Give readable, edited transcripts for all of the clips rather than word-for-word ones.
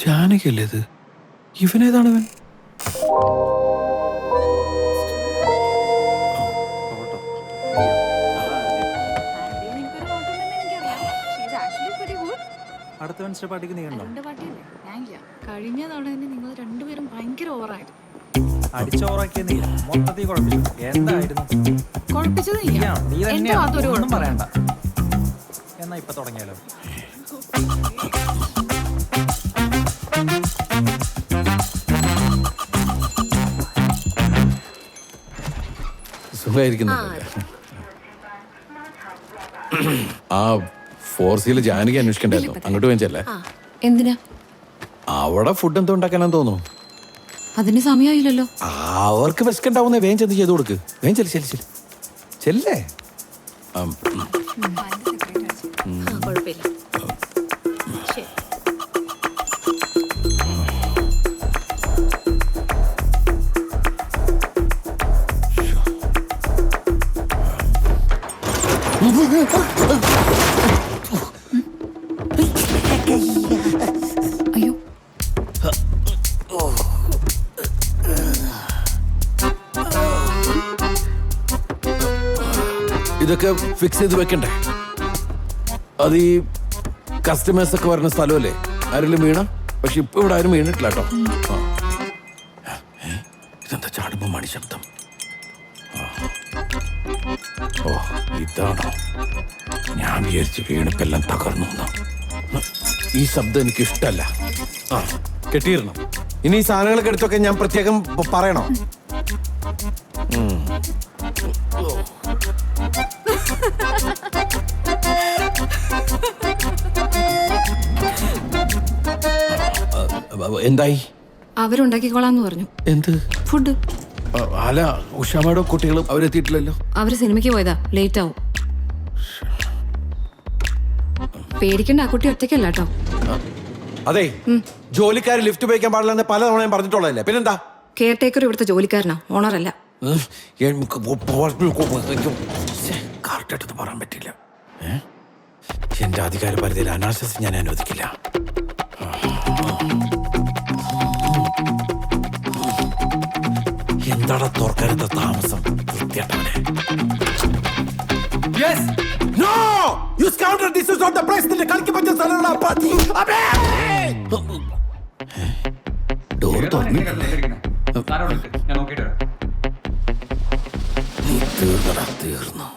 ജാനകിയല്ലേ ഇത്? ഇവനേതാണ് ഇവൻ? അടുത്ത വെൻസ്ഡേ പാർട്ടിക്ക് നീ ഉണ്ടോ? കഴിഞ്ഞ തവണ തന്നെ നിങ്ങൾ രണ്ടുപേരും ഭയങ്കര ഓവറായിരുന്നു. അടിച്ചോറാക്കിയ നീ മൊത്തത്തിൽ കുഴപ്പിച്ചു. എന്തായിരുന്നു കുഴപ്പിച്ചത് നീയാ. നീ എന്റെ തന്നെയാ, ഭാഗത്തൊരു ഒന്നും കുഴപ്പം. പറയണ്ട. എന്നാ ഇപ്പൊ തുടങ്ങിയാലോ? സുഖമായിരിക്കുന്നില്ല. ആ ഫോർസിയിൽ ജാനകി അന്വേഷിക്കണ്ടായിരുന്നു. അങ്ങോട്ട് വേഞ്ചല്ലേ? എന്തിനാ? അവിടെ ഫുഡ് എന്തോ ഉണ്ടാക്കാനാന്ന് തോന്നുന്നു. അതിന് സമയമായില്ലല്ലോ. അവർക്ക് വിശക്കുണ്ടാവുന്ന വേഗം ചെന്ന് ചെയ്ത് കൊടുക്ക്. വേഗം ചെല്ലേ ചെല്ലേ. കുഴപ്പമില്ല. ശരി. അയ്യോ, ഇതൊക്കെ ഫിക്സ് ചെയ്ത് വെക്കണ്ടേ? അത് ഈ കസ്റ്റമേഴ്സ് ഒക്കെ വരുന്ന സ്ഥലമല്ലേ? ആരെങ്കിലും വീണ? പക്ഷെ ഇപ്പൊ ഇവിടെ ആരും വീണിട്ടില്ല കേട്ടോ. ഇതെന്താ ചാടുമ്പോ മണി ശബ്ദം? ഓ ഇതാണോ? ഞാൻ വിചാരിച്ച് വീണിപ്പെല്ലാം തകർന്നു. ഈ ശബ്ദം എനിക്ക് ഇഷ്ടല്ല. കെട്ടിയിരുന്നു. ഇനി ഈ സാധനങ്ങളൊക്കെ എടുത്തൊക്കെ ഞാൻ പ്രത്യേകം പറയണോ? എന്തായി? അവരുണ്ടാക്കിക്കോളാന്ന് പറഞ്ഞു. എന്ത് ഫുഡ്? അല്ല, ഉഷാമയുടെ കുട്ടികളും അവരെത്തിയിട്ടില്ലല്ലോ. അവര് സിനിമയ്ക്ക് പോയതാ, ലേറ്റ് ആവും. പേടിക്കണ്ട, ആ കുട്ടി ഒറ്റയ്ക്കല്ല കേട്ടോ. അതെ, ജോലിക്കാർ ലിഫ്റ്റ് ഉപയോഗിക്കാൻ പാടില്ലെന്ന് പല തവണയും പറഞ്ഞിട്ടുള്ളതല്ലേ, പിന്നെന്താ? കെയർ ടേക്കർ ഇവിടുത്തെ ജോലിക്കാരനാ, ഓണറല്ല. കറക്റ്റായിട്ടൊന്നും പറയാൻ പറ്റില്ല. എന്റെ അധികാര പരിധിയിൽ അനാശാസ്യം ഞാൻ അനുവദിക്കില്ല. എന്താടാ തുറക്കാനത്തെ താമസം? വൃത്തിയായിട്ടവനെ. No! You scoundrel! This is not the place. നിന്റെ കളിക്ക് പറ്റിയ സ്ഥലമുള്ള പട്ടി. ഡോർ തുറന്നിട്ടില്ലേ? തീർന്നടാ, തീർന്നു.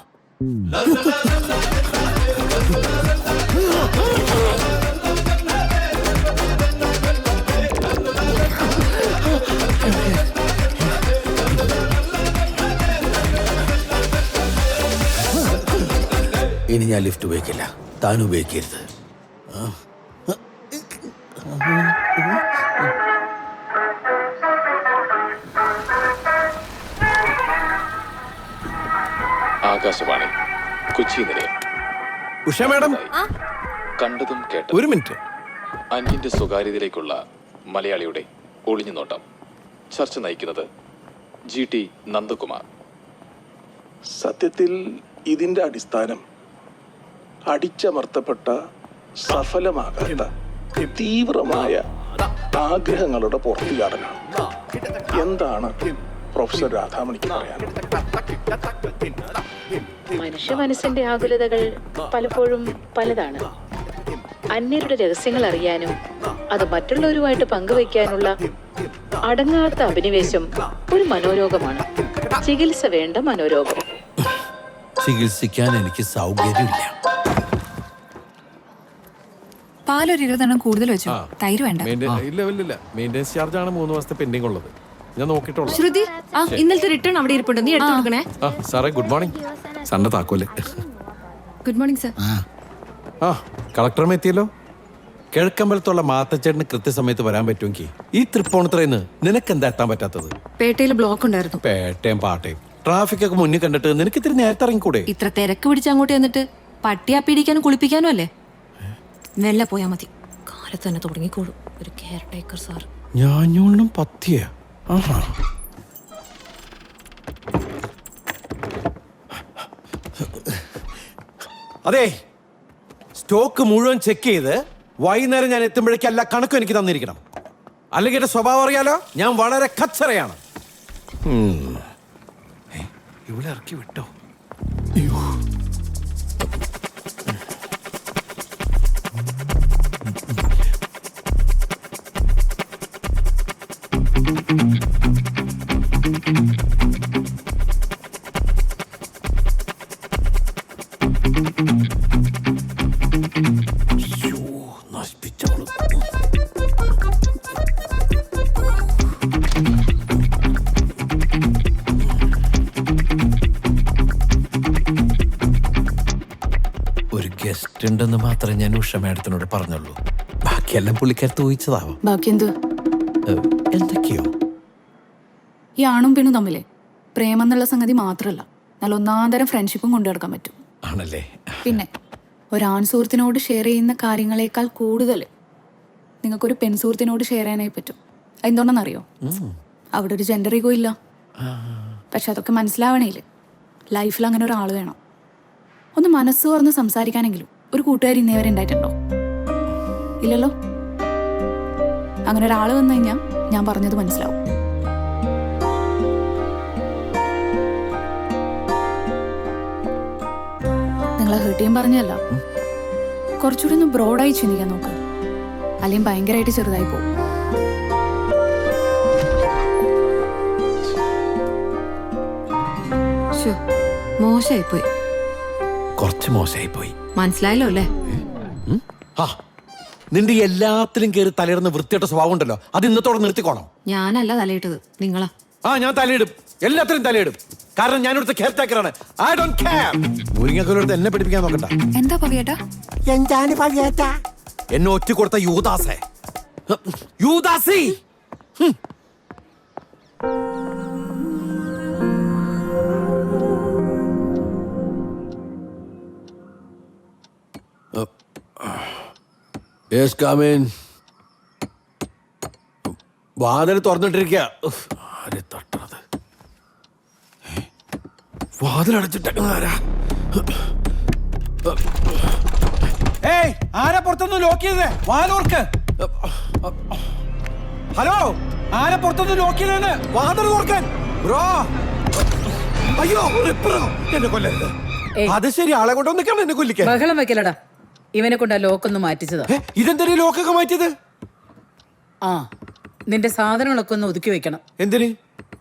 ഇനി ഞാൻ ലിഫ്റ്റ് ഉപയോഗിക്കില്ല. താൻ ഉപയോഗിക്കരുത്. ആകാശവാണി കൊച്ചി നിലയം. ഉഷ മാഡം, കണ്ടതും കേട്ടതും. ഒരു മിനിറ്റ്. അന്യന്റെ സ്വകാര്യതയിലേക്കുള്ള മലയാളിയുടെ ഒളിഞ്ഞു നോട്ടം. ചർച്ച നയിക്കുന്നത് GT നന്ദകുമാർ. സത്യത്തിൽ ഇതിന്റെ അടിസ്ഥാനം അടിച്ചമർത്തപ്പെട്ട സഫലമാകാത്ത തീവ്രമായ ആഗ്രഹങ്ങളുടെ പുറത്തുചാടലാണ്. എന്താണ് പ്രൊഫസർ രാധാമണിക്ക് പറയാൻ? മനുഷ്യ മനസ്സിന്റെ ആകുലതകൾ പലപ്പോഴും പലതാണ്. അന്യരുടെ രഹസ്യങ്ങൾ അറിയാനും അത് മറ്റുള്ളവരുമായിട്ട് പങ്കുവയ്ക്കാനുള്ള അടങ്ങാത്ത അഭിനിവേശം ഒരു മനോരോഗമാണ്. ചികിത്സ വേണ്ട മനോരോഗം. ചികിത്സിക്കാൻ എനിക്ക് സൗകര്യമില്ല. പാലൊരു 20 കൂടുതൽ വെച്ചു. തൈര് വേണ്ട. ഇല്ല, മെയിൻ്റെനൻസ് ചാർജ് ആണ് 3 മാസത്തെ പെൻഡിങ് ഉള്ളത്. ഞാൻ നോക്കിയിട്ടുള്ളൂ. ശ്രുതി, ഇന്നലത്തെ റിട്ടേൺ അവിടെ ഇരിപ്പുണ്ട്, നീ എടുത്തു കൊടുക്കണേ. സാറേ, ഗുഡ് മോർണിംഗ്. സണ്ണ താക്കോല്. Good morning sir. കളക്ടറും എത്തിയല്ലോ. കിഴക്കമ്പലത്തുള്ള മാത്തച്ചേട്ടന് കൃത്യസമയത്ത് വരാൻ പറ്റുമെങ്കിൽ ഈ തൃപ്പൂണിത്തുറയിന്ന് നിനക്ക് എന്താ എത്താൻ പറ്റാത്തത്? പേട്ടയിൽ ബ്ലോക്ക് ഉണ്ടായിരുന്നു. പേട്ടയും പാട്ടയും ട്രാഫിക് ഒക്കെ മുന്നിൽ കണ്ടിട്ട് നിനക്ക് ഇത്തിരി നേരത്തെ ഇറങ്ങിക്കൂടെ? ഇത്ര തിരക്ക് പിടിച്ച് അങ്ങോട്ട് എന്നിട്ട് പട്ടിയാ പിടിക്കാനും കുളിപ്പിക്കാനും അല്ലേ? മെല്ലെ പോയാ മതി, കാലത്ത് തന്നെ തുടങ്ങിക്കോളൂ. ഒരു കെയർ ടേക്കർ സാർ. ഞാഞ്ഞൂളിനും പത്തിയ. അതെ, സ്റ്റോക്ക് മുഴുവൻ ചെക്ക് ചെയ്ത് വൈകുന്നേരം ഞാൻ എത്തുമ്പോഴേക്കും എല്ലാ കണക്കും എനിക്ക് തന്നിരിക്കണം. അല്ലെങ്കിൽ എന്റെ സ്വഭാവം അറിയാലോ, ഞാൻ വളരെ കച്ചറയാണ്. ഇവിടെ ഇറക്കി വിട്ടോ? നശിപ്പിച്ചോളൂ. ഒരു ഗസ്റ്റ് ഉണ്ടെന്ന് മാത്രമേ ഞാൻ ഉഷ മാഡത്തിനോട് പറഞ്ഞുള്ളൂ. ബാക്കിയെല്ലാം പുള്ളിക്കാരത്ത് ഊഹിച്ചതാവാം. ബാക്കി എന്ത്? എന്തൊക്കെയോ ഈ ആണും പെണ്ണും തമ്മിലെ പ്രേമം എന്നുള്ള സംഗതി മാത്രമല്ല, നല്ല ഒന്നാന്തരം ഫ്രണ്ട്ഷിപ്പും കൊണ്ടു നടക്കാൻ പറ്റും. ആണല്ലേ? പിന്നെ ഒരാൺ സുഹൃത്തിനോട് ഷെയർ ചെയ്യുന്ന കാര്യങ്ങളെക്കാൾ കൂടുതൽ നിങ്ങൾക്കൊരു പെൺ സുഹൃത്തിനോട് ഷെയർ ചെയ്യാനായി പറ്റും. എന്തുകൊണ്ടെന്നറിയോ? അവിടെ ഒരു ജെൻഡർ ഈഗോ ഇല്ല. പക്ഷെ അതൊക്കെ മനസ്സിലാവണേല് ലൈഫിൽ അങ്ങനെ ഒരാൾ വേണം. ഒന്ന് മനസ്സ് തുറന്ന് സംസാരിക്കാനെങ്കിലും ഒരു കൂട്ടുകാരി ഇന്നേ വരെ ഉണ്ടായിട്ടുണ്ടോ? ഇല്ലല്ലോ. അങ്ങനെ ഒരാൾ വന്നു കഴിഞ്ഞാൽ ഞാൻ പറഞ്ഞത് മനസ്സിലാവും. നിങ്ങളെ ഹേർട്ട് ചെയ്യാൻ പറഞ്ഞല്ല, കുറച്ചുകൂടി ഒന്ന് ബ്രോഡായി ചിന്തിക്കാൻ നോക്ക്. അല്ലെങ്കിൽ ഭയങ്കരമായിട്ട് ചെറുതായി പോകും. മോശമായിപ്പോയി. കുറച്ച് മോശമായിപ്പോയി. മനസ്സിലായല്ലോ അല്ലേ? നിന്റെ എല്ലാത്തിലും കയറി തലയിടുന്ന വൃത്തിയുടെ സ്വഭാവം ഉണ്ടല്ലോ, അത് ഇന്നത്തോടെ നിർത്തിക്കോണം. ഞാനല്ല തലയിട്ടത്, നിങ്ങളാ. ഞാൻ തലയിടും, എല്ലാത്തിലും തലയിടും. കാരണം ഞാൻ ഇവിടുത്തെ കെയർ ടേക്കറാണ്. I don't care. മുരിങ്ങക്കൊല്ലടുത്ത് എന്നെ പഠിപ്പിക്കാൻ നോക്കണ്ട. എന്താ പവിയേട്ടാ? എന്താണ് പവിയേട്ടാ? എന്നെ ഒറ്റ കൊടുത്ത യൂദാസേ, യൂദാസി. Yes come in. വാതിൽ തുറന്നിട്ടിരിക്കുക. ആരെ തട്ടണത്? വാതിലടച്ചിട്ടാരാ? ഏയ്, ആരാ പുറത്തൊന്ന് ലോക്ക് ചെയ്തേ? വാലോർക്ക്. ഹലോ, ആരാ പുറത്തൊന്ന് ലോക്ക് ചെയ്തേന്ന്? വാതിൽ തുറക്കാൻ ബ്രോ. അയ്യോ, റിപ്പറോ, എന്നെ കൊല്ലരുത്. അത് ശരി, ആളെ കൊണ്ടൊന്നിക്കാണ് എന്നെ കൊല്ലിക്കാൻ. ബഹളം വെക്കലടാ. ഇവനെ കൊണ്ട് ആ ലോക്കൊന്ന് മാറ്റിച്ചതാ. ഇതെന്തിനാ ലോക്കൊക്കെ മാറ്റിയത്? ആ, നിന്റെ സാധനങ്ങളൊക്കെ ഒന്ന് ഒതുക്കി വെക്കണം. എന്തിന്?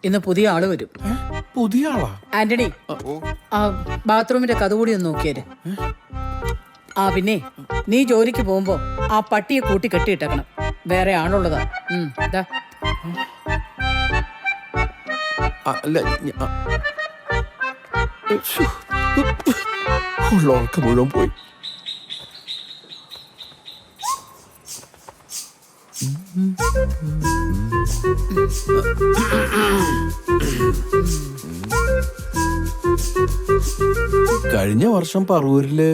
ഇന്ന് പുതിയ ആള് വരും. പുതിയ ആളാ? ആന്റണി, ആ ബാത്റൂമിന്റെ കഥ കൂടി ഒന്ന് നോക്കിയേര്. ആ പിന്നെ നീ ജോലിക്ക് പോകുമ്പോ ആ പട്ടിയെ കൂട്ടി കെട്ടിയിട്ടേക്കണം. വേറെ ആളുള്ളതാ. ദാ. അല്ല, ഉള്ളവർക്ക് മുഴുവൻ പോയി. കഴിഞ്ഞ വർഷം പറവൂരില്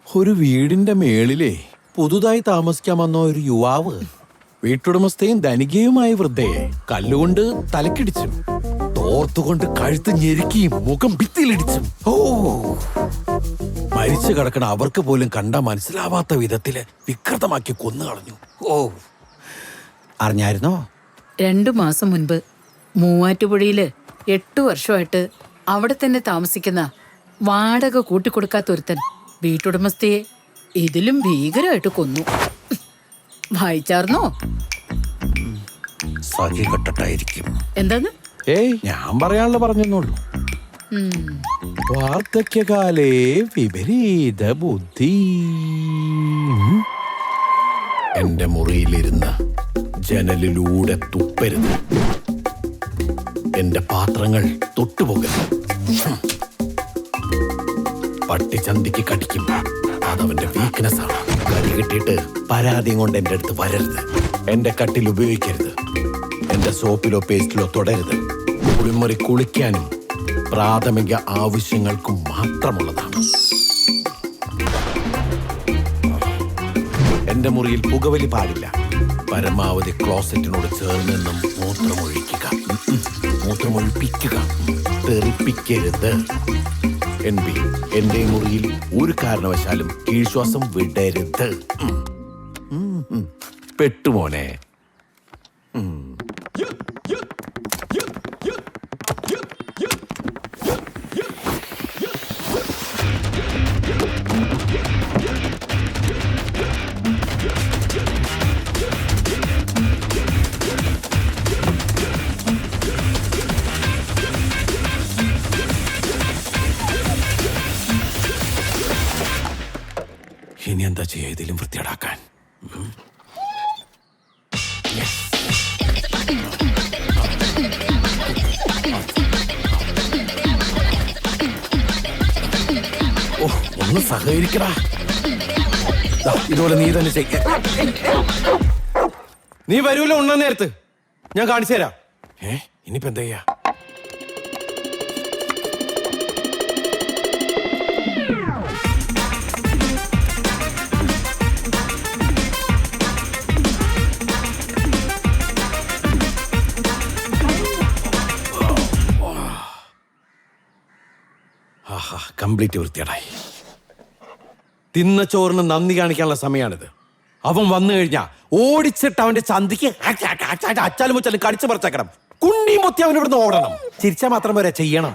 ഒരു വീടിന്റെ മേളിലെ പുതുതായി താമസിക്കാൻ വന്ന ഒരു യുവാവ് വീട്ടുടമസ്ഥയും ധനികയുമായ വൃദ്ധയെ കല്ലുകൊണ്ട് തലക്കിടിച്ചു, തോർത്തുകൊണ്ട് കഴുത്ത് ഞെരുക്കിയും മുഖം ഭിത്തിയിലിടിച്ചും. ഓ, മരിച്ചു കിടക്കണ അവർക്ക് പോലും കണ്ടാ മനസ്സിലാവാത്ത വിധത്തില് വികൃതമാക്കി കൊന്നു കളഞ്ഞു. ഓ, അറിഞ്ഞായിരുന്നോ? 2 മാസം മുൻപ് മൂവാറ്റുപുഴയില് 8 വർഷമായിട്ട് അവിടെ തന്നെ താമസിക്കുന്ന വാടക കൂട്ടിക്കൊടുക്കാത്ത ഒരുത്തൻ വീട്ടുടമസ്ഥയെ ഇതിലും ഭീകരമായിട്ട് കൊന്നു. വായിച്ചാർന്നോ? സഖി കെട്ടട്ടായിരിക്കും. എന്താന്ന്? ഏയ്, ഞാൻ പറയാനുള്ള പറഞ്ഞെന്നുള്ളൂ. വാർദ്ധക്യകാലേ വിപരീത ബുദ്ധി. എന്റെ മുറിയിലിരുന്ന് ജനലിലൂടെ തുപ്പരുത്. എന്റെ പാത്രങ്ങൾ തൊട്ടുപോകരുത്. പട്ടി ചന്തിക്ക് കടിക്കും, അതവന്റെ വീക്ക്നെസ് ആണ്. കടി കിട്ടിയിട്ട് പരാതിയും കൊണ്ട് എന്റെ അടുത്ത് വരരുത്. എന്റെ കട്ടിൽ ഉപയോഗിക്കരുത്. എന്റെ സോപ്പിലോ പേസ്റ്റിലോ തൊടരുത്. കുളിമുറി കുളിക്കാനും പ്രാഥമിക ആവശ്യങ്ങൾക്കും മാത്രമുള്ളതാണ്. എന്റെ മുറിയിൽ പുകവലി പാടില്ല. പരമാവധി ക്ലോസറ്റിനോട് ചേർന്ന് നിന്നും മൂത്രമൊഴിക്കുക. മൂത്രമൊഴിപ്പിക്കുക, തെറിപ്പിക്കരുത്. എന്റെ മുറിയിൽ ഒരു കാരണവശാലും കീഴ്ശ്വാസം വിടരുത്. പെട്ടുമോനെ. ഇനി എന്താ ചെയ്യാ ഇതിലും വൃത്തിയേടാക്കാൻ? ഓ, ഒന്ന് സഹകരിക്കടാ. ദാ, ഇതുപോലെ നീ തന്നെ ചെയ്യ. നീ വരൂല ഉണ്ണാൻ നേരത്ത്, ഞാൻ കാണിച്ചു തരാം. ഇനിയിപ്പോ എന്താ ചെയ്യാ? കംപ്ലീറ്റ് വൃത്തിയേടായി. തിന്ന ചോറിന് നന്ദി കാണിക്കാനുള്ള സമയമാണിത്. അവൻ വന്നു കഴിഞ്ഞാ ഓടിച്ചിട്ട് അവന്റെ ചന്തിക്ക് അച്ചാലും മുച്ചാലും കടിച്ചു പറിച്ചേക്കണം. കുണ്ടിയും പൊത്തി അവൻ ഇവിടുന്ന് ഓടണം. ചിരിച്ചാൽ മാത്രം വരെ ചെയ്യണം.